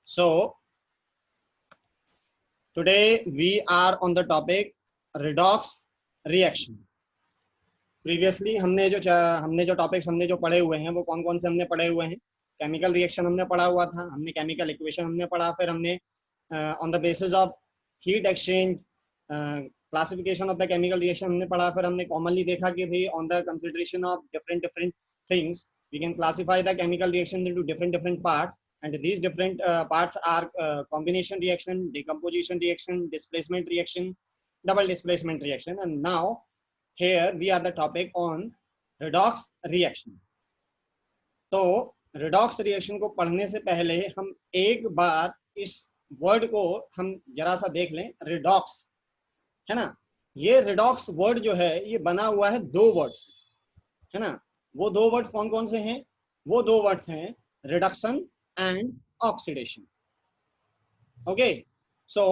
So today we are on the topic redox reaction. Previously हमने जो topics हमने जो पढ़े हुए हैं वो कौन कौन से हमने पढ़े हुए हैं. केमिकल रिएक्शन हमने पढ़ा हुआ था, हमने केमिकल इक्वेशन हमने पढ़ा, फिर हमने on the basis of heat exchange classification of the chemical reaction हमने पढ़ा, फिर हमने कॉमनली देखा कि भाई on the consideration of different different things we can classify the chemical reaction into different different parts, and these different parts are combination reaction, decomposition reaction, displacement reaction, double displacement reaction. And now here we are the topic on redox reaction. तो redox reaction को पढ़ने से पहले हम एक बार इस word को हम जरा सा देख लें. redox है ना, ये redox वर्ड जो है ये बना हुआ है दो वर्ड्स, है ना. वो दो वर्ड कौन कौन से हैं? वो दो वर्ड्स हैं reduction and oxidation. Okay, so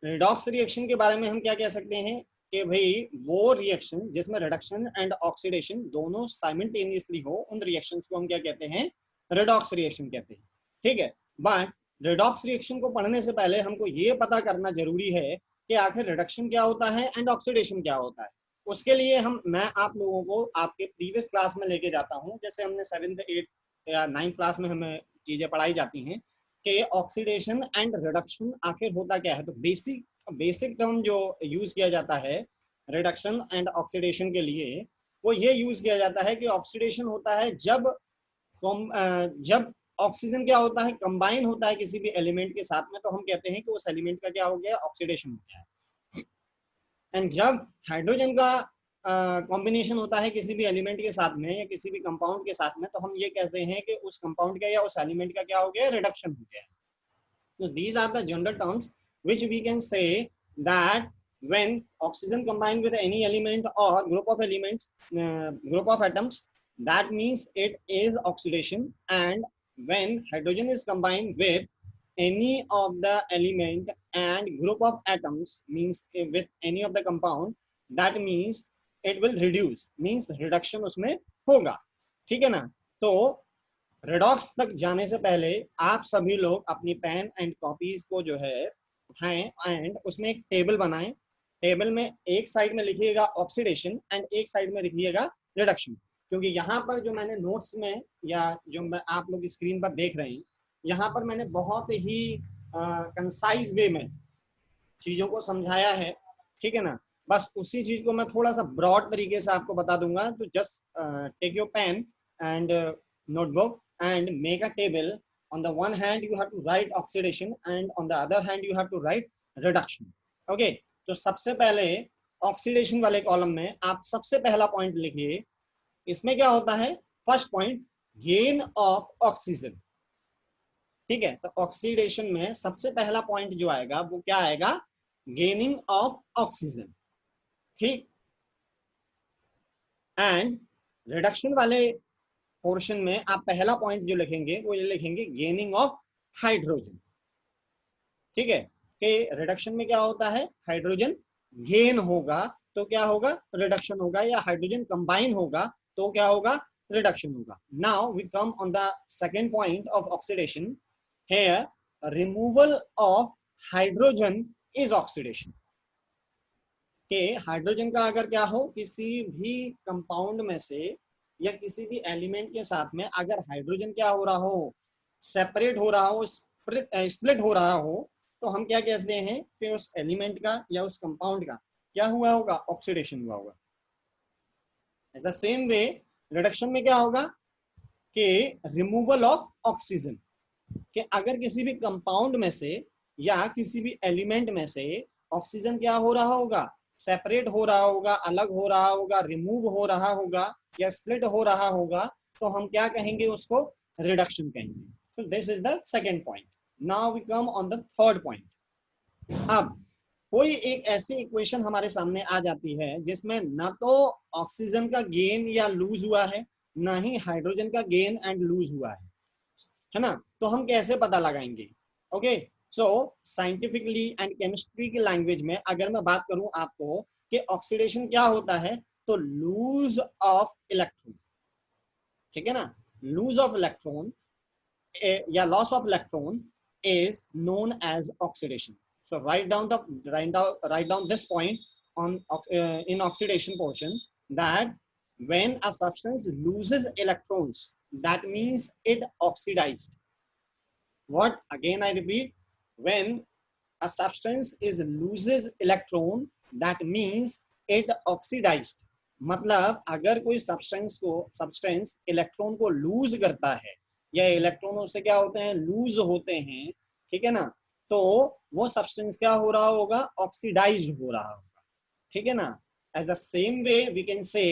redox reaction के बारे में हम क्या कह सकते हैं कि भाई वो रिएक्शन जिसमें रिडक्शन एंड ऑक्सीडेशन दोनों साइमल्टेनियसली हो, उन रिएक्शंस को हम क्या कहते हैं? रिडॉक्स रिएक्शन कहते हैं. ठीक है, बट रिडॉक्स रिएक्शन को पढ़ने से पहले हमको ये पता करना जरूरी है कि आखिर रिडक्शन क्या होता है एंड ऑक्सीडेशन क्या होता है. उसके लिए मैं आप लोगों को आपके प्रीवियस क्लास में लेके जाता हूँ. जैसे हमने 7th 8th या 9th क्लास में हमें चीजें पढ़ाई जाती हैं कि ऑक्सीडेशन एंड रिडक्शन आखिर होता क्या है. तो बेसिक टर्म जो यूज किया जाता है रिडक्शन एंड ऑक्सीडेशन के लिए, वो ये यूज किया जाता है कि ऑक्सीडेशन होता है जब ऑक्सीजन क्या होता है, कंबाइन होता है किसी भी एलिमेंट के साथ में, तो हम कहते हैं कि उस एलिमेंट का क्या हो गया, ऑक्सीडेशन हो गया है. एंड जब हाइड्रोजन का कॉम्बिनेशन होता है किसी भी एलिमेंट के साथ में या किसी भी कंपाउंड के साथ में, तो हम ये कहते हैं कि उस कंपाउंड का या उस एलिमेंट का क्या हो गया, रिडक्शन हो गया. So these are the general terms which we can say that when oxygen combined with any element or group of elements, group of atoms, that means it is oxidation. And when hydrogen is combined with any of the element and group of atoms, means with any of the compound, that means it will reduce, means reduction उसमें होगा. ठीक है ना. तो redox तक जाने से पहले आप सभी लोग अपनी पेन एंड कॉपीज को जो है उठाएं एंड उसमें एक टेबल बनाएं. टेबल में एक साइड में लिखिएगा ऑक्सीडेशन एंड एक साइड में लिखिएगा रिडक्शन. क्योंकि यहाँ पर जो मैंने नोट्स में या जो आप लोग स्क्रीन पर देख रहे हैं, यहाँ पर मैंने बहुत ही कंसाइज वे में चीजों को समझाया है. ठीक है ना. बस उसी चीज को मैं थोड़ा सा ब्रॉड तरीके से आपको बता दूंगा. तो just take your pen and notebook and make a table. On the one hand you have to write oxidation and on the other hand you have to write reduction. Okay, तो सबसे पहले oxidation वाले column में आप सबसे पहला point लिखिए. इसमें क्या होता है? First point, gain of oxygen. ठीक है, तो ऑक्सीडेशन में सबसे पहला पॉइंट जो आएगा वो क्या आएगा? Gaining of oxygen. ठीक. एंड रिडक्शन वाले पोर्शन में आप पहला पॉइंट जो लिखेंगे वो ये लिखेंगे गेनिंग ऑफ हाइड्रोजन. ठीक है, कि रिडक्शन में क्या होता है, हाइड्रोजन गेन होगा तो क्या होगा, रिडक्शन होगा, या हाइड्रोजन कंबाइन होगा तो क्या होगा, रिडक्शन होगा. Now we come on the second point of oxidation. Here removal of hydrogen is oxidation. कि हाइड्रोजन का अगर क्या हो, किसी भी कंपाउंड में से या किसी भी एलिमेंट के साथ में अगर हाइड्रोजन क्या हो रहा हो, सेपरेट हो रहा हो, स्प्लिट हो रहा हो, तो हम क्या कहते हैं कि उस एलिमेंट का या उस कंपाउंड का क्या हुआ होगा, ऑक्सीडेशन हुआ होगा. द सेम वे रिडक्शन में क्या होगा कि रिमूवल ऑफ ऑक्सीजन. कि अगर किसी भी कंपाउंड में से या किसी भी एलिमेंट में से ऑक्सीजन क्या हो रहा होगा, सेपरेट हो रहा होगा, अलग हो रहा होगा, रिमूव हो रहा होगा या स्प्लिट हो रहा होगा, तो हम क्या कहेंगे, उसको रिडक्शन कहेंगे. तो this is the second point. Now we come on the third point. अब कोई एक ऐसी इक्वेशन हमारे सामने आ जाती है जिसमें ना तो ऑक्सीजन का गेन या लूज हुआ है, ना ही हाइड्रोजन का गेन एंड लूज हुआ है ना. तो हम कैसे पता लगाएंगे? Okay, so scientifically and chemistry की लैंग्वेज में अगर मैं बात करूं आपको कि ऑक्सीडेशन क्या होता है, तो लूज ऑफ इलेक्ट्रॉन. ठीक है ना, लूज ऑफ इलेक्ट्रॉन या loss of electron is known as oxidation. So write down this point on in oxidation portion, that when a substance loses electrons, that means it oxidized. What? Again I repeat, when a substance is loses electron, that means it oxidized. मतलब अगर कोई substance electron को loose करता है या इलेक्ट्रॉनों से क्या होते हैं, लूज होते हैं, ठीक है ना, तो वो सब्सटेंस क्या हो रहा होगा, ऑक्सीडाइज हो रहा होगा, ठीक है ना. As the same way we can say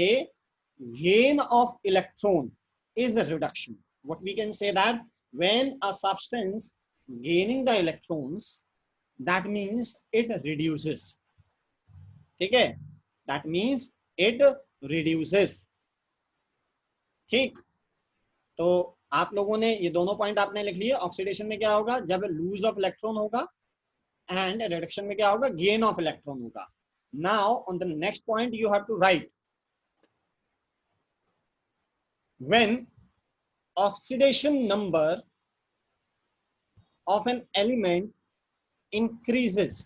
gain of electron is a reduction. What we can say that when a substance gaining the electrons, that means it reduces. ठीक है, that means it reduces. ठीक, तो आप लोगों ने ये दोनों point आपने लिख लिए. ऑक्सीडेशन में क्या होगा, जब लूज ऑफ इलेक्ट्रॉन होगा, एंड रिडक्शन में क्या होगा, गेन ऑफ इलेक्ट्रॉन होगा. Now on the next point you have to write when oxidation number of an element increases,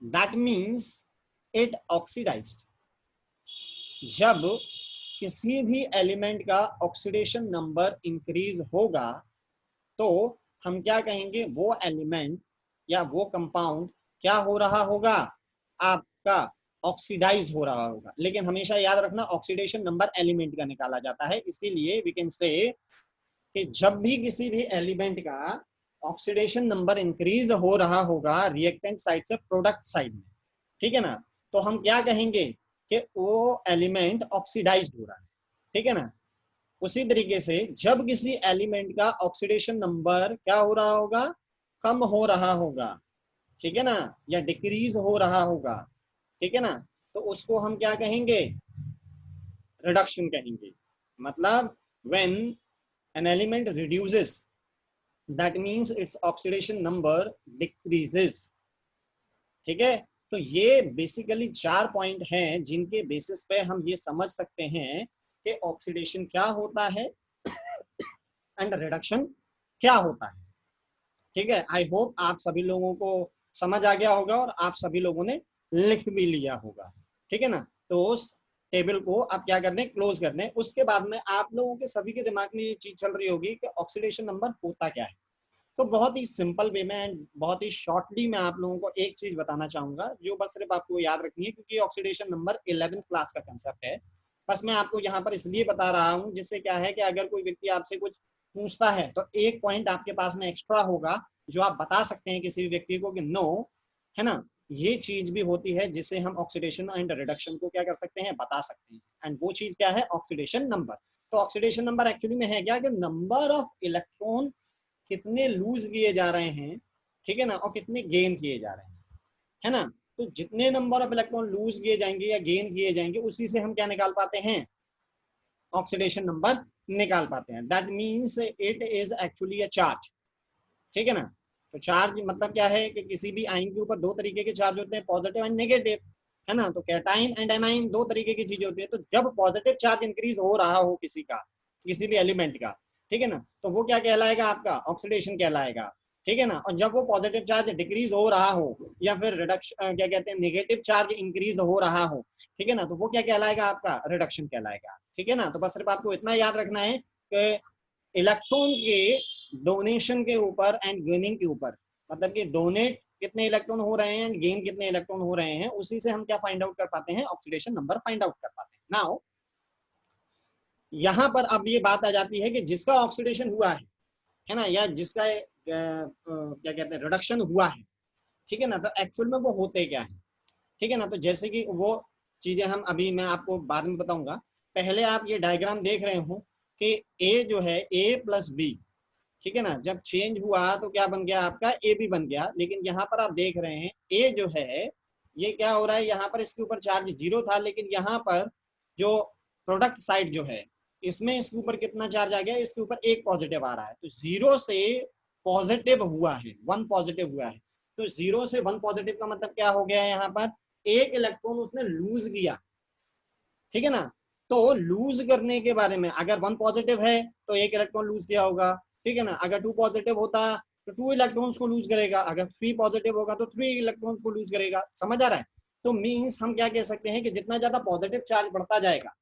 that means it oxidized. जब किसी भी एलिमेंट का ऑक्सीडेशन नंबर इंक्रीज होगा तो हम क्या कहेंगे, वो एलिमेंट या वो कंपाउंड क्या हो रहा होगा, आपका ऑक्सीडाइज हो रहा होगा. लेकिन हमेशा याद रखना ऑक्सीडेशन नंबर एलिमेंट का निकाला जाता है, इसीलिए वी कैन से कि जब भी किसी भी एलिमेंट का ऑक्सीडेशन नंबर इंक्रीज हो रहा होगा रिएक्टेंट साइड से प्रोडक्ट साइड में, ठीक है ना, तो हम क्या कहेंगे कि वो एलिमेंट ऑक्सीडाइज हो रहा है, ठीक है ना. उसी तरीके से जब किसी एलिमेंट का ऑक्सीडेशन नंबर क्या हो रहा होगा, कम हो रहा होगा, ठीक है ना, या डिक्रीज हो रहा होगा, ठीक है ना, तो उसको हम क्या कहेंगे, रिडक्शन कहेंगे. मतलब when an element reduces, that means its oxidation number decreases. ठीक है, तो ये बेसिकली 4 पॉइंट हैं जिनके बेसिस पे हम ये समझ सकते हैं कि ऑक्सीडेशन क्या होता है एंड रिडक्शन क्या होता है. ठीक है, आई होप आप सभी लोगों को समझ आ गया होगा और आप सभी लोगों ने लिख भी लिया होगा, ठीक है ना. तो उस टेबल को आप क्या कर दें, क्लोज कर दें. उसके बाद में आप लोगों के सभी के दिमाग में ये चीज चल रही होगी कि ऑक्सीडेशन नंबर होता क्या है. तो बहुत ही सिंपल वे में एंड बहुत ही शॉर्टली मैं आप लोगों को एक चीज बताना चाहूंगा जो बस सिर्फ आपको याद रखनी है, क्योंकि ऑक्सीडेशन नंबर 11th क्लास का कंसेप्ट है. बस मैं आपको यहाँ पर इसलिए बता रहा हूँ जिससे क्या है कि अगर कोई व्यक्ति आपसे कुछ पूछता है तो एक पॉइंट आपके पास में एक्स्ट्रा होगा जो आप बता सकते हैं किसी भी व्यक्ति को कि नो, है ना, ये चीज भी होती है जिससे हम ऑक्सीडेशन एंड रिडक्शन को क्या कर सकते हैं, बता सकते हैं. एंड वो चीज क्या है, ऑक्सीडेशन नंबर. तो ऑक्सीडेशन नंबर एक्चुअली में है क्या, कि नंबर ऑफ इलेक्ट्रॉन कितने लूज किए जा रहे हैं, ठीक है ना, और कितने गेन किए जा रहे हैं, है ना. तो जितने नंबर ऑफ इलेक्ट्रॉन लूज किए जाएंगे या गेन किए जाएंगे उसी से हम क्या निकाल पाते हैं, ऑक्सीडेशन नंबर निकाल पाते हैं. That means it is actually a charge, ठीक है ना. तो चार्ज मतलब क्या है कि किसी भी आयन के ऊपर दो तरीके के चार्ज होते हैं, पॉजिटिव एंड नेगेटिव, है ना. तो कैटाइन एंड एनाइन दो तरीके की चीजें होती है. तो जब पॉजिटिव चार्ज इंक्रीज हो रहा हो किसी का, किसी भी एलिमेंट का, ठीक है ना, तो वो क्या कहलाएगा, आपका ऑक्सीडेशन कहलाएगा, ठीक है ना. और जब वो पॉजिटिव चार्ज डिक्रीज हो रहा हो या फिर रिडक्शन क्या कहते हैं, नेगेटिव चार्ज इंक्रीज हो रहा हो, ठीक है ना, तो वो क्या कहलाएगा, आपका रिडक्शन कहलाएगा, ठीक है ना. तो बस सिर्फ आपको इतना याद रखना है कि इलेक्ट्रॉन के डोनेशन के ऊपर एंड गेनिंग के ऊपर, मतलब कि डोनेट कितने इलेक्ट्रॉन हो रहे हैं एंड गेन कितने इलेक्ट्रॉन हो रहे हैं, उसी से हम क्या फाइंड आउट कर पाते हैं, ऑक्सीडेशन नंबर फाइंड आउट कर पाते हैं. नाउ यहां पर अब ये बात आ जाती है कि जिसका ऑक्सीडेशन हुआ है ना, या जिसका क्या कहते हैं, रिडक्शन हुआ है, ठीक है ना, तो एक्चुअल में वो होते क्या है, ठीक है ना. तो जैसे कि वो चीजें हम अभी मैं आपको बाद में बताऊंगा. पहले आप ये डायग्राम देख रहे हो कि ए जो है ए प्लस बी, ठीक है ना, जब चेंज हुआ तो क्या बन गया, आपका ए बी बन गया. लेकिन यहाँ पर आप देख रहे हैं ए जो है ये क्या हो रहा है, यहाँ पर इसके ऊपर चार्ज 0 था, लेकिन यहाँ पर जो प्रोडक्ट साइड जो है इसमें इसके ऊपर कितना चार्ज आ गया, इसके ऊपर 1 पॉजिटिव आ रहा है. तो 0 से पॉजिटिव हुआ है, 1 पॉजिटिव हुआ है. तो 0 से 1 पॉजिटिव का मतलब क्या हो गया है, यहाँ पर 1 इलेक्ट्रॉन उसने लूज किया, ठीक है ना. तो लूज करने के बारे में, अगर 1 पॉजिटिव है तो 1 इलेक्ट्रॉन लूज किया होगा, ठीक है ना। अगर 2 पॉजिटिव होता तो 2 इलेक्ट्रॉन्स को लूज करेगा, अगर 3 पॉजिटिव होगा तो 3 इलेक्ट्रॉन्स को लूज करेगा। समझ आ रहा है? तो मीन्स हम क्या कह सकते हैं कि जितना ज्यादा पॉजिटिव चार्ज बढ़ता जाएगा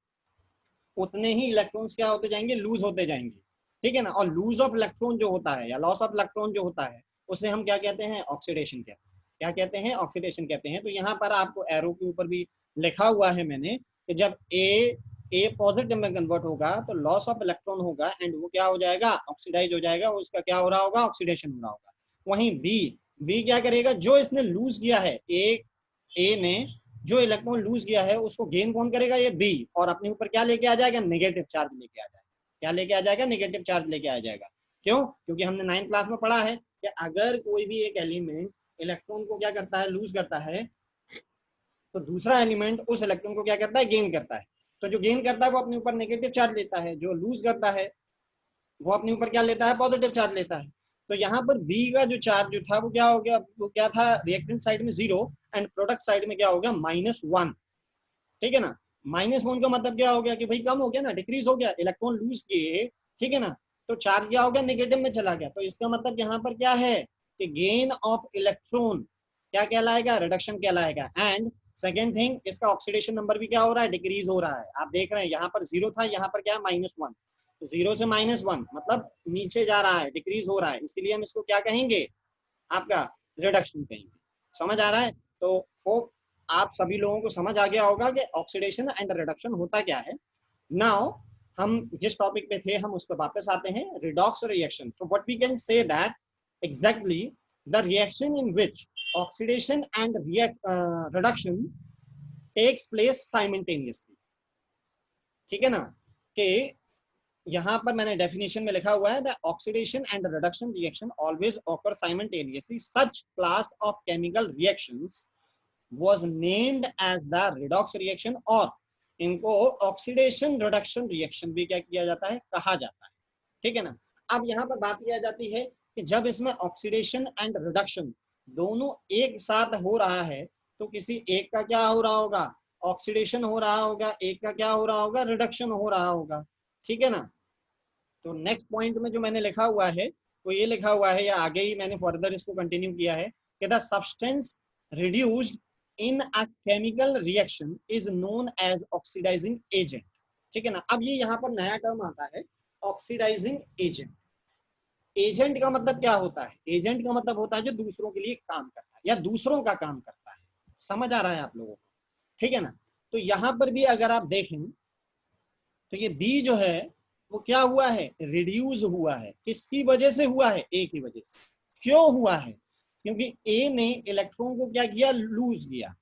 उतने ही इलेक्ट्रॉन्स क्या होते जाएंगे, लूज होते जाएंगे। ठीक है ना। और लूज ऑफ इलेक्ट्रॉन जो होता है या लॉस ऑफ इलेक्ट्रॉन जो होता है उसे हम क्या कहते हैं, ऑक्सीडेशन कहते हैं। क्या कहते हैं, ऑक्सीडेशन कहते हैं। तो यहाँ पर आपको एरो के ऊपर भी लिखा हुआ है मैंने कि जब ए पॉजिटिव में कन्वर्ट होगा तो लॉस ऑफ इलेक्ट्रॉन होगा एंड वो क्या हो जाएगा, ऑक्सीडाइज हो जाएगा, उसका क्या हो रहा होगा, ऑक्सीडेशन हो रहा होगा। वहीं बी क्या करेगा, जो इसने लूज किया है, ए ने जो इलेक्ट्रॉन लूज किया है उसको गेन कौन करेगा, ये बी, और अपने ऊपर क्या लेके आ जाएगा, नेगेटिव चार्ज लेके आ जाएगा। क्या लेके आ जाएगा, नेगेटिव चार्ज लेके आ जाएगा। क्यों? क्योंकि हमने 9th क्लास में पढ़ा है कि अगर कोई भी एक एलिमेंट इलेक्ट्रॉन को क्या करता है, लूज करता है, तो दूसरा एलिमेंट उस इलेक्ट्रॉन को क्या करता है, गेन करता है। तो जो गेन करता है वो अपने ऊपर नेगेटिव चार्ज लेता है, जो लूज करता है वो अपने ऊपर क्या लेता है, पॉजिटिव चार्ज लेता है। तो यहाँ पर बी का जो चार्ज जो था वो क्या हो गया, वो क्या था, रिएक्टेंट साइड में 0 एंड प्रोडक्ट साइड में क्या हो गया, -1। ठीक है ना। -1 का मतलब क्या हो गया कि भाई कम हो गया ना, डिक्रीज हो गया, इलेक्ट्रॉन लूज किए। ठीक है ना। तो चार्ज क्या हो गया, नेगेटिव में चला गया। तो इसका मतलब यहाँ पर क्या है कि गेन ऑफ इलेक्ट्रॉन क्या कहलाएगा, रिडक्शन कहलाएगा। एंड सेकेंड थिंग, इसका ऑक्सीडेशन नंबर भी क्या हो रहा है, डिक्रीज हो रहा है। आप देख रहे हैं यहाँ पर 0 था, यहाँ पर क्या है, -1। तो 0 से -1 मतलब नीचे जा रहा है, डिक्रीज हो रहा है, इसीलिए हम इसको क्या कहेंगे, आपका रिडक्शन कहेंगे। समझ आ रहा है? तो होप आप सभी लोगों को समझ आ गया होगा कि ऑक्सीडेशन एंड रिडक्शन होता क्या है। नाउ हम जिस टॉपिक पे थे हम उस पर वापस आते हैं, redox reaction. So what we can say that exactly the reaction in which oxidation and reduction takes place simultaneously. ठीक है ना। कि यहाँ पर मैंने डेफिनेशन में लिखा हुआ है, the oxidation and reduction reaction always occur simultaneously, such class of chemical reactions was named as the redox reaction, और इनको ऑक्सीडेशन रिडक्शन रिएक्शन भी क्या किया जाता है, कहा जाता है। ठीक है ना। अब यहाँ पर बात की जाती है कि जब इसमें ऑक्सीडेशन एंड रिडक्शन दोनों एक साथ हो रहा है तो किसी एक का क्या हो रहा होगा, ऑक्सीडेशन हो रहा होगा, एक का क्या हो रहा होगा, रिडक्शन हो रहा होगा। ठीक है ना। तो नेक्स्ट पॉइंट में जो मैंने लिखा हुआ है वो ये लिखा हुआ है, या आगे ही मैंने फर्दर इसको कंटिन्यू किया है कि the substance reduced in a chemical reaction is known as oxidising agent. ठीक है ना। अब ये यहाँ पर नया टर्म आता है, ऑक्सीडाइजिंग एजेंट। एजेंट का मतलब क्या होता है, एजेंट का मतलब होता है जो दूसरों के लिए काम करता है या दूसरों का काम करता है। समझ आ रहा है आप लोगों को? ठीक है ना। तो यहाँ पर भी अगर आप देखें तो ये बी जो है वो क्या हुआ है, रिड्यूस हुआ है। किसकी वजह से हुआ है, ए की वजह से। क्यों हुआ है, क्योंकि ए ने इलेक्ट्रॉन को क्या किया, लूज किया।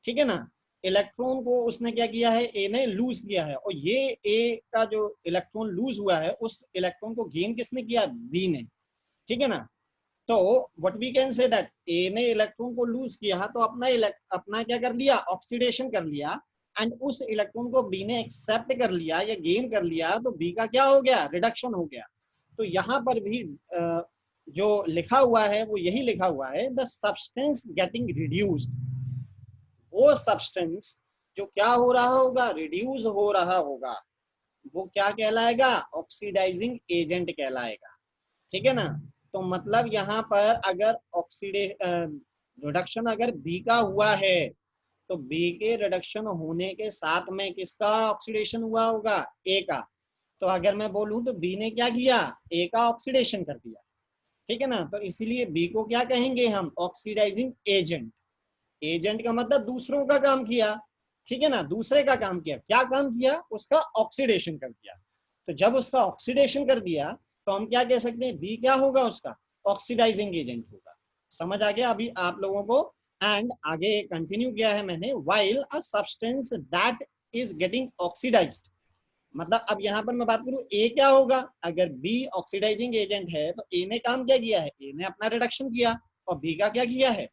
ठीक है ना। इलेक्ट्रॉन को उसने क्या किया है, ए ने लूज किया है, और ये ए का जो इलेक्ट्रॉन लूज हुआ है उस इलेक्ट्रॉन को गेन किसने किया, बी ने। ठीक है ना। तो what we can say that a ने इलेक्ट्रॉन को लूज किया तो अपना क्या कर लिया, ऑक्सीडेशन कर लिया, एंड उस इलेक्ट्रॉन को बी ने एक्सेप्ट कर लिया या गेन कर लिया, तो बी का क्या हो गया, रिडक्शन हो गया। तो यहाँ पर भी जो लिखा हुआ है वो यही लिखा हुआ है, द सब्सटेंस गेटिंग रिड्यूस्ड, वो सब्सटेंस जो क्या हो रहा होगा, रिड्यूस हो रहा होगा, वो क्या कहलाएगा, ऑक्सीडाइजिंग एजेंट कहलाएगा। ठीक है ना। तो मतलब यहाँ पर अगर रिडक्शन अगर बी का हुआ है तो बी के रिडक्शन होने के साथ में किसका ऑक्सीडेशन हुआ होगा, ए का। तो अगर मैं बोलूं तो बी ने क्या किया, ए का ऑक्सीडेशन कर दिया। ठीक है ना। तो इसीलिए बी को क्या कहेंगे हम, ऑक्सीडाइजिंग एजेंट। एजेंट का मतलब दूसरों का काम किया। ठीक है ना। दूसरे का काम किया, क्या काम किया, उसका ऑक्सीडेशन कर दिया। तो जब उसका ऑक्सीडेशन कर दिया तो हम क्या कह सकते हैं, बी क्या होगा, उसका ऑक्सीडाइजिंग एजेंट होगा। समझ आ गया अभी आप लोगों को? एंड आगे कंटिन्यू किया है मैंने, while a substance that is getting oxidised, मतलब अब यहाँ पर मैं बात करूं, ए क्या होगा, अगर बी ऑक्सीडाइजिंग एजेंट है तो ए ने काम क्या किया है, ए ने अपना रिडक्शन किया, और बी का क्या किया है,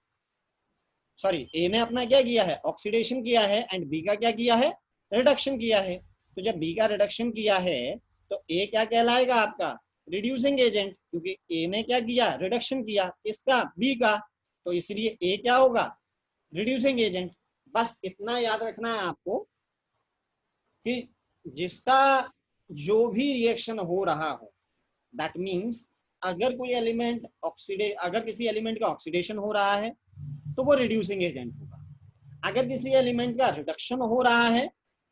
सॉरी ए ने अपना क्या किया है, ऑक्सीडेशन किया है, एंड बी का क्या किया है, रिडक्शन किया है। तो जब बी का रिडक्शन किया है तो ए क्या कहलाएगा आपका, रिड्यूसिंग एजेंट, क्योंकि ए ने क्या किया, रिडक्शन किया, इसका, बी का। तो इसलिए ए क्या होगा, रिड्यूसिंग एजेंट। बस इतना याद रखना है आपको कि जिसका जो भी रिएक्शन हो रहा हो, दैट मीन्स अगर कोई एलिमेंट अगर किसी एलिमेंट का ऑक्सीडेशन हो रहा है तो वो रिड्यूसिंग एजेंट होगा, अगर किसी एलिमेंट का रिडक्शन हो रहा है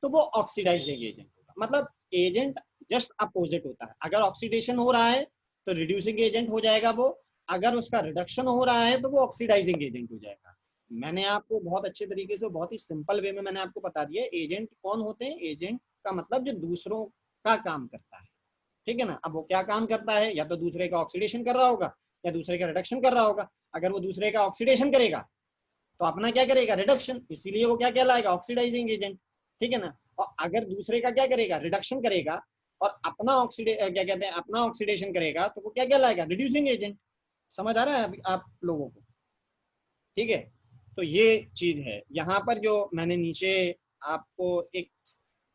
तो वो ऑक्सीडाइजिंग एजेंट होगा। मतलब एजेंट जस्ट अपोजिट होता है, अगर ऑक्सीडेशन हो रहा है तो रिड्यूसिंग एजेंट हो जाएगा वो, अगर उसका रिडक्शन हो रहा है तो वो ऑक्सीडाइजिंग एजेंट हो जाएगा। मैंने आपको बहुत अच्छे तरीके से, बहुत ही सिंपल वे में मैंने आपको बता दिया एजेंट कौन होते हैं। एजेंट का मतलब जो दूसरों का काम करता है, ठीक है ना। अब वो क्या काम करता है, या तो दूसरे का ऑक्सीडेशन कर रहा होगा या दूसरे का रिडक्शन कर रहा होगा। अगर वो दूसरे का ऑक्सीडेशन करेगा तो अपना क्या करेगा, रिडक्शन, इसीलिए वो क्या कहलाएगा, ऑक्सीडाइजिंग एजेंट, ठीक है ना। और अगर दूसरे का क्या करेगा, रिडक्शन करेगा और अपना क्या कहते हैं, अपना ऑक्सीडेशन करेगा तो वो क्या कहलाएगा, रिड्यूसिंग एजेंट। समझ आ रहा है आप लोगों को, ठीक है। तो ये चीज है यहाँ पर जो मैंने नीचे आपको एक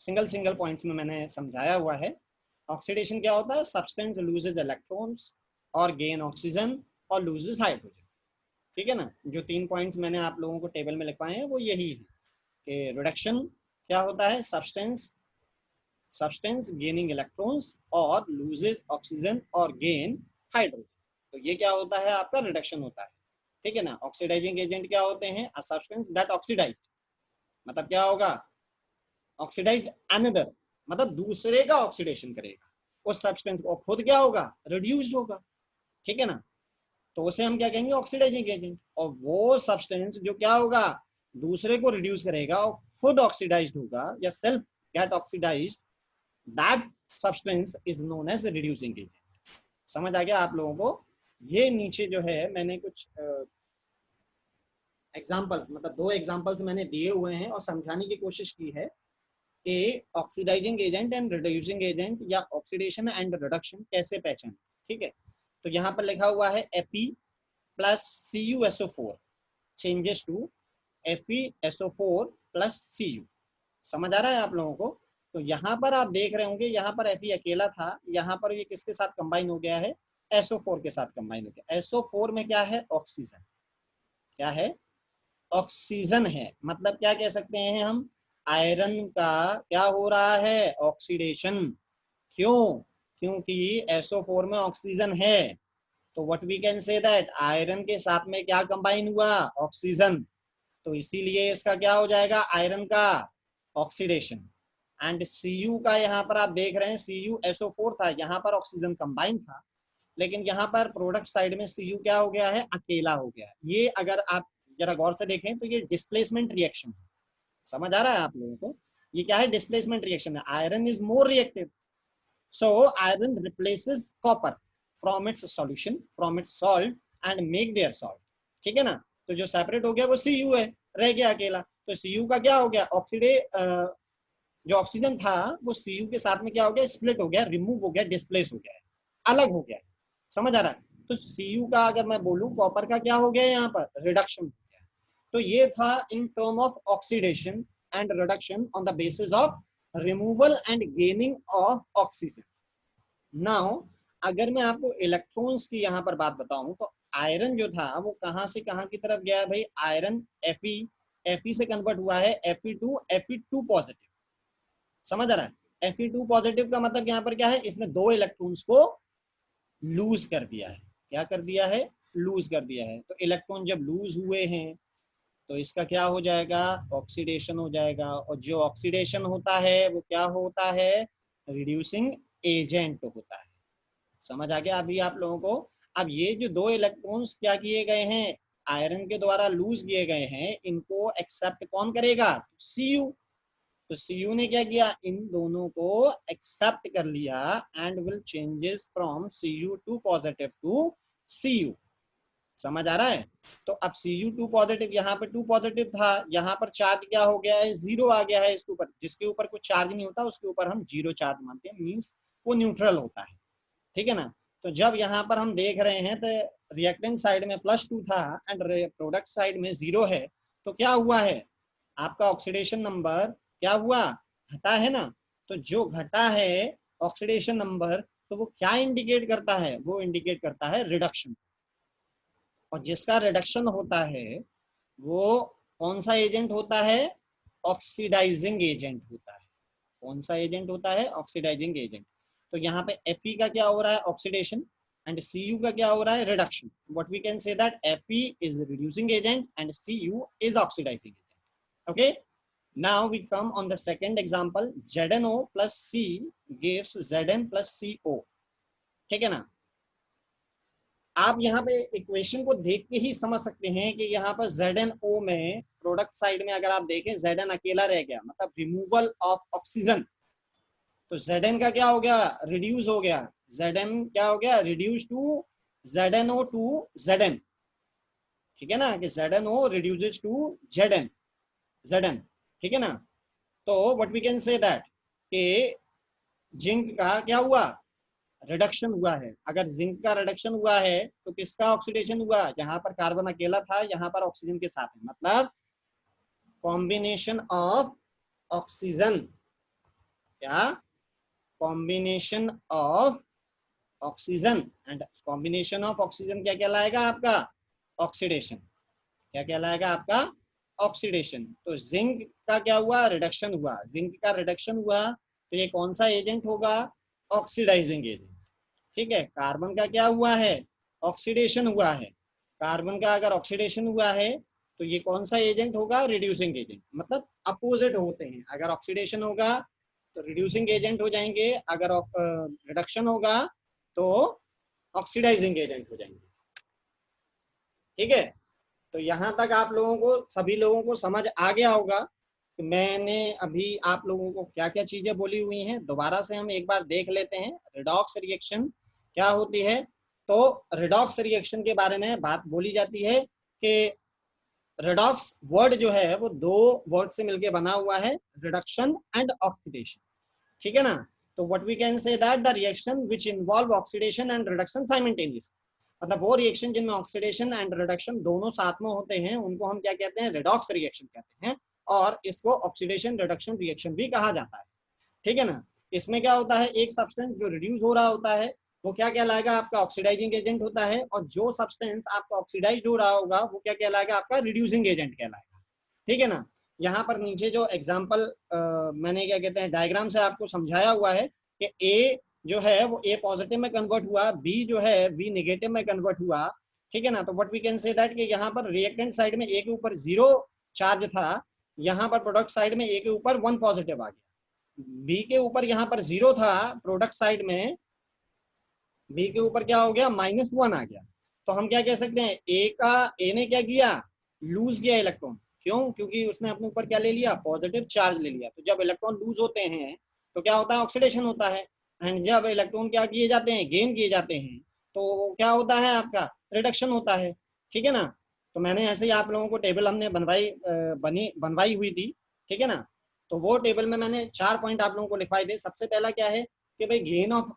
सिंगल सिंगल पॉइंट्स में मैंने समझाया हुआ है। ऑक्सीडेशन क्या होता है, सब्सटेंस लूजेस इलेक्ट्रॉन्स और गेन ऑक्सीजन और लूजेस हाइड्रोजन, ठीक है ना। जो 3 पॉइंट्स मैंने आप लोगों को टेबल में लिखवाए हैं वो यही है कि रिडक्शन क्या होता है, सब्सटेंस गेनिंग इलेक्ट्रॉन्स और लूजेस ऑक्सीजन और गेन हाइड्रोजन। तो ये क्या होता है, आपका रिडक्शन होता है, ठीक है ना। ऑक्सीडाइजिंग एजेंट क्या होते हैं, अ सब्सटेंस दैट ऑक्सीडाइज, मतलब क्या होगा, ऑक्सीडाइज अनदर, मतलब दूसरे का ऑक्सीडेशन करेगा उस सब्सटेंस को, खुद क्या होगा, रिड्यूस्ड होगा, ठीक है ना। तो उसे हम क्या कहेंगे, ऑक्सीडाइजिंग एजेंट। और वो सब्सटेंस जो क्या होगा, दूसरे को रिड्यूस करेगा और खुद ऑक्सीडाइज्ड होगा या self get oxidised, that substance is known as reducing agent. समझ आ गया आप लोगों को। ये नीचे जो है मैंने कुछ एग्जांपल्स, मतलब 2 एग्जांपल्स मैंने दिए हुए हैं और समझाने की कोशिश की है कि oxidising agent and reducing agent या ऑक्सीडेशन एंड रिडक्शन कैसे पहचाने, ठीक है। तो यहाँ पर लिखा हुआ है Fe plus CuSO4 changes to FeSO4 plus Cu। समझ आ रहा है आप लोगों को। तो यहाँ पर आप देख रहे होंगे, यहाँ पर Fe अकेला था, यहाँ पर ये किसके साथ कंबाइन हो गया है, SO4 के साथ कंबाइन हो गया। SO4 में क्या है, ऑक्सीजन, क्या है, ऑक्सीजन है। मतलब क्या कह सकते हैं हम, आयरन का क्या हो रहा है, ऑक्सीडेशन। क्यों, क्योंकि SO4 में ऑक्सीजन है। तो what we can say that iron के साथ में क्या कंबाइन हुआ, ऑक्सीजन। तो इसीलिए इसका क्या हो जाएगा, आयरन का ऑक्सीडेशन। एंड Cu का यहाँ पर आप देख रहे हैं, CuSO4 था, यहाँ पर ऑक्सीजन कंबाइन था, लेकिन यहाँ पर प्रोडक्ट साइड में Cu क्या हो गया है, अकेला हो गया। ये अगर आप जरा गौर से देखें तो ये डिस्प्लेसमेंट रिएक्शन है। समझ आ रहा है आप लोगों को, ये क्या है, डिस्प्लेसमेंट रिएक्शन है। Iron is more reactive, so iron replaces copper from its solution, from its salt and make their salt, ठीक है ना। तो जो सेपरेट हो गया वो Cu है, रह गया अकेला। तो Cu का क्या हो गया, ऑक्सीडे जो ऑक्सीजन था वो Cu के साथ में क्या हो गया, स्प्लिट हो गया, रिमूव हो गया, डिस्प्लेस हो गया है, अलग हो गया है। समझ आ रहा है। तो Cu का अगर मैं बोलूं, कॉपर का क्या हो गया यहाँ पर, रिडक्शन हो गया। तो ये था in term of oxidation and reduction on the basis of removal and gaining of oxygen. Now अगर मैं आपको इलेक्ट्रॉन्स की यहाँ पर बात बताऊं तो आयरन जो था वो कहां से कहां की तरफ गया है भाई, आयरन Fe से कन्वर्ट हुआ है Fe2 पॉजिटिव। समझ आ रहा है। Fe2 पॉजिटिव का मतलब यहाँ पर क्या है, इसने 2 इलेक्ट्रॉन्स को लूज कर दिया है। क्या कर दिया है, लूज कर दिया है। तो इलेक्ट्रॉन जब लूज हुए हैं तो इसका क्या हो जाएगा, ऑक्सीडेशन हो जाएगा। और जो ऑक्सीडेशन होता है वो क्या होता है, रिड्यूसिंग एजेंट होता है। समझ आ गया अभी आप लोगों को। अब ये जो 2 इलेक्ट्रॉन्स क्या किए गए हैं, आयरन के द्वारा लूज किए गए हैं, इनको एक्सेप्ट कौन करेगा, Cu। तो Cu ने क्या किया, इन दोनों को एक्सेप्ट कर लिया and will changes from Cu2 positive to Cu। समझ आ रहा है। तो अब Cu2 पॉजिटिव, यहाँ पे 2 पॉजिटिव था, यहाँ पर चार्ज क्या हो गया है, 0 आ गया है इसके ऊपर। जिसके ऊपर कुछ चार्ज नहीं होता उसके ऊपर हम 0 चार्ज मानते हैं, मीन्स वो न्यूट्रल होता है, ठीक है ना। तो जब यहाँ पर हम देख रहे हैं तो रिएक्टेंट साइड में +2 था एंड प्रोडक्ट साइड में 0 है, तो क्या हुआ है, आपका ऑक्सीडेशन नंबर क्या हुआ, घटा है ना। तो जो घटा है ऑक्सीडेशन नंबर, तो वो क्या इंडिकेट करता है, वो इंडिकेट करता है रिडक्शन। और जिसका रिडक्शन होता है वो कौन सा एजेंट होता है, ऑक्सीडाइजिंग एजेंट होता है। कौन सा एजेंट होता है, ऑक्सीडाइजिंग एजेंट। तो यहाँ पे Fe का क्या हो रहा है, ऑक्सीडेशन, एंड Cu का क्या हो रहा है, reduction. What we can say that Fe is reducing agent and Cu is oxidising agent. Okay, now we come on the second example. ZnO plus C gives Zn plus CO. ठीक है ना. आप यहाँ पे इक्वेशन को देख के ही समझ सकते हैं कि यहाँ पर ZnO में प्रोडक्ट साइड में अगर आप देखें Zn अकेला रह गया, मतलब रिमूवल ऑफ ऑक्सीजन. तो Zn का क्या हो गया, रिड्यूस हो गया. Zn क्या हो गया, reduce to ZnO to Zn. ठीक है ना, कि ZnO रिड्यूसेस टू Zn. ठीक है ना. तो what we can say that कि जिंक का क्या हुआ, रिडक्शन हुआ है. अगर जिंक का रिडक्शन हुआ है तो किसका ऑक्सीडेशन हुआ, यहाँ पर कार्बन अकेला था, यहाँ पर ऑक्सीजन के साथ है, मतलब कॉम्बिनेशन ऑफ ऑक्सीजन. क्या, combination of oxygen. And combination of oxygen क्या कहलाएगा आपका, ऑक्सीडेशन. क्या कहलाएगा आपका, ऑक्सीडेशन. तो जिंक का क्या हुआ, रिडक्शन हुआ. जिंक का रिडक्शन हुआ तो ये कौन सा एजेंट होगा, ऑक्सीडाइजिंग एजेंट. ठीक है. कार्बन का क्या हुआ है, ऑक्सीडेशन हुआ है. कार्बन का अगर ऑक्सीडेशन हुआ है तो ये कौन सा एजेंट होगा, रिड्यूसिंग एजेंट. मतलब अपोजिट होते हैं. अगर ऑक्सीडेशन होगा तो रिड्यूसिंग एजेंट हो जाएंगे, अगर रिडक्शन होगा तो ऑक्सीडाइजिंग एजेंट हो जाएंगे. ठीक है. तो यहाँ तक आप लोगों को, सभी लोगों को समझ आ गया होगा कि मैंने अभी आप लोगों को क्या क्या चीजें बोली हुई हैं. दोबारा से हम एक बार देख लेते हैं. रिडॉक्स रिएक्शन क्या होती है. तो रिडॉक्स रिएक्शन के बारे में बात बोली जाती है कि रिडॉक्स वर्ड जो है वो दो वर्ड से मिलकर बना हुआ है, रिडक्शन एंड ऑक्सीडेशन. ठीक है ना. तो what we can say that the reaction which involve oxidation and reduction simultaneously. मतलब वो रिएक्शन जिनमें ऑक्सीडेशन एंड रिडक्शन दोनों साथ में होते हैं उनको हम क्या कहते हैं, रिडॉक्स रिएक्शन कहते हैं. और इसको ऑक्सीडेशन रिडक्शन रिएक्शन भी कहा जाता है. ठीक है ना. इसमें क्या होता है, एक सब्सटेंस जो रिड्यूस हो रहा होता है वो क्या कहलाएगा, आपका ऑक्सीडाइजिंग एजेंट होता है. और जो सब्सटेंस आपका ऑक्सीडाइज हो रहा होगा वो क्या कहलाएगा, आपका रिड्यूसिंग एजेंट कहलाएगा. ठीक है ना. यहाँ पर नीचे जो एग्जाम्पल मैंने क्या कहते हैं डायग्राम से आपको समझाया हुआ है कि ए जो है वो ए पॉजिटिव में कन्वर्ट हुआ, बी जो है बी नेगेटिव में कन्वर्ट हुआ. ठीक है ना. तो what we can say that कि यहाँ पर रिएक्टेंट साइड में ए के ऊपर 0 चार्ज था, यहाँ पर प्रोडक्ट साइड में ए के ऊपर 1 पॉजिटिव आ गया. बी के ऊपर यहाँ पर 0 था, प्रोडक्ट साइड में बी के ऊपर क्या हो गया, -1 आ गया. तो हम क्या कह सकते हैं, ए ने क्या किया, लूज किया इलेक्ट्रॉन. क्यों, क्योंकि उसने अपने ऊपर क्या ले लिया, पॉजिटिव चार्ज ले लिया. तो जब इलेक्ट्रॉन लूज होते हैं तो क्या होता है, ऑक्सीडेशन होता है. एंड जब इलेक्ट्रॉन क्या किए जाते हैं, गेन किए जाते हैं, तो क्या होता है, आपका रिडक्शन होता है. ठीक है ना. तो मैंने ऐसे ही आप लोगों को टेबल हमने बनवाई हुई थी. ठीक है ना. तो वो टेबल में मैंने 4 पॉइंट आप लोगों को लिखवाई थे. सबसे पहला क्या है कि भाई गेन ऑफ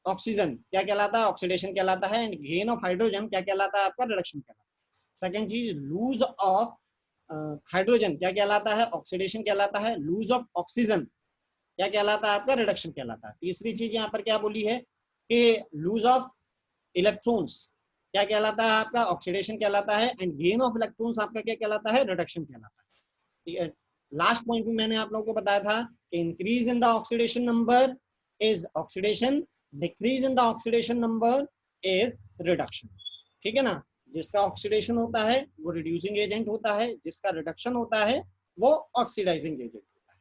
ऑक्सीजन क्या कहलाता है, ऑक्सीडेशन कहलाता है. एंड गेन ऑफ हाइड्रोजन क्या कहलाता है, आपका रिडक्शन कहलाता है. सेकंड चीज, लूज ऑफ हाइड्रोजन क्या कहलाता है, ऑक्सीडेशन कहलाता है. लूज ऑफ ऑक्सीजन क्या कहलाता है, आपका रिडक्शन कहलाता है. तीसरी चीज यहाँ पर क्या बोली है कि लूज ऑफ इलेक्ट्रॉन्स क्या कहलाता है, आपका ऑक्सीडेशन कहलाता है. एंड गेन ऑफ इलेक्ट्रॉन्स आपका क्या कहलाता है, रिडक्शन कहलाता है. ठीक है. लास्ट पॉइंट में मैंने आप लोगों को बताया था कि increase in the oxidation number is oxidation, decrease in the oxidation number is reduction. ठीक है ना. जिसका ऑक्सीडेशन होता है वो रिड्यूसिंग एजेंट होता है, जिसका रिडक्शन होता है वो ऑक्सीडाइजिंग एजेंट होता है.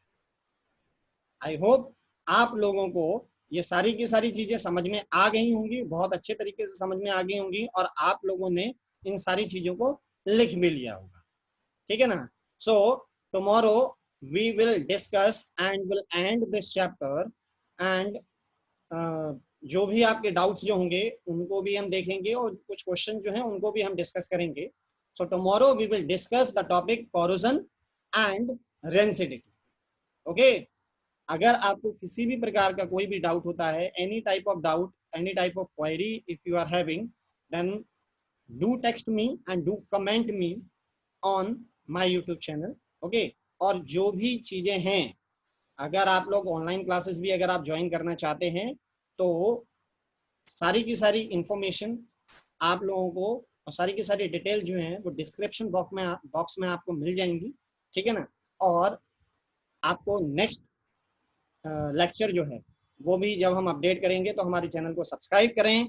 आई होप आप लोगों को ये सारी की सारी चीजें समझ में आ गई होंगी, बहुत अच्छे तरीके से समझ में आ गई होंगी, और आप लोगों ने इन सारी चीजों को लिख भी लिया होगा. ठीक है ना. So tomorrow we will discuss and will end this chapter. And जो भी आपके डाउट्स जो होंगे उनको भी हम देखेंगे, और कुछ क्वेश्चन जो हैं उनको भी हम डिस्कस करेंगे. So tomorrow we will discuss the topic corrosion and rancidity. Okay. अगर आपको किसी भी प्रकार का कोई भी डाउट होता है, any type of doubt, any type of query if you are having, then do text me and do comment me on my YouTube channel. Okay. और जो भी चीजें हैं, अगर आप लोग ऑनलाइन क्लासेस भी अगर आप ज्वाइन करना चाहते हैं तो सारी की सारी इंफॉर्मेशन आप लोगों को, और सारी की सारी डिटेल जो है वो डिस्क्रिप्शन बॉक्स में आपको मिल जाएंगी. ठीक है ना. और आपको नेक्स्ट लेक्चर जो है वो भी जब हम अपडेट करेंगे तो हमारे चैनल को सब्सक्राइब करें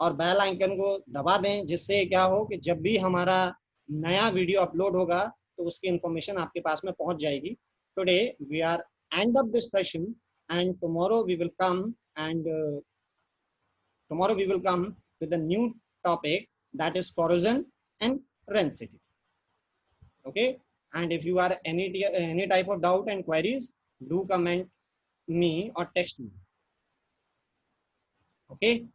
और बेल आइकन को दबा दें, जिससे क्या हो कि जब भी हमारा नया वीडियो अपलोड होगा तो उसकी इंफॉर्मेशन आपके पास में पहुंच जाएगी। Today we are end of this session and tomorrow we will come and tomorrow we will come with a new topic, that is corrosion and rancidity. Okay, and if you are any type of doubt and queries, do comment me or text me. Okay.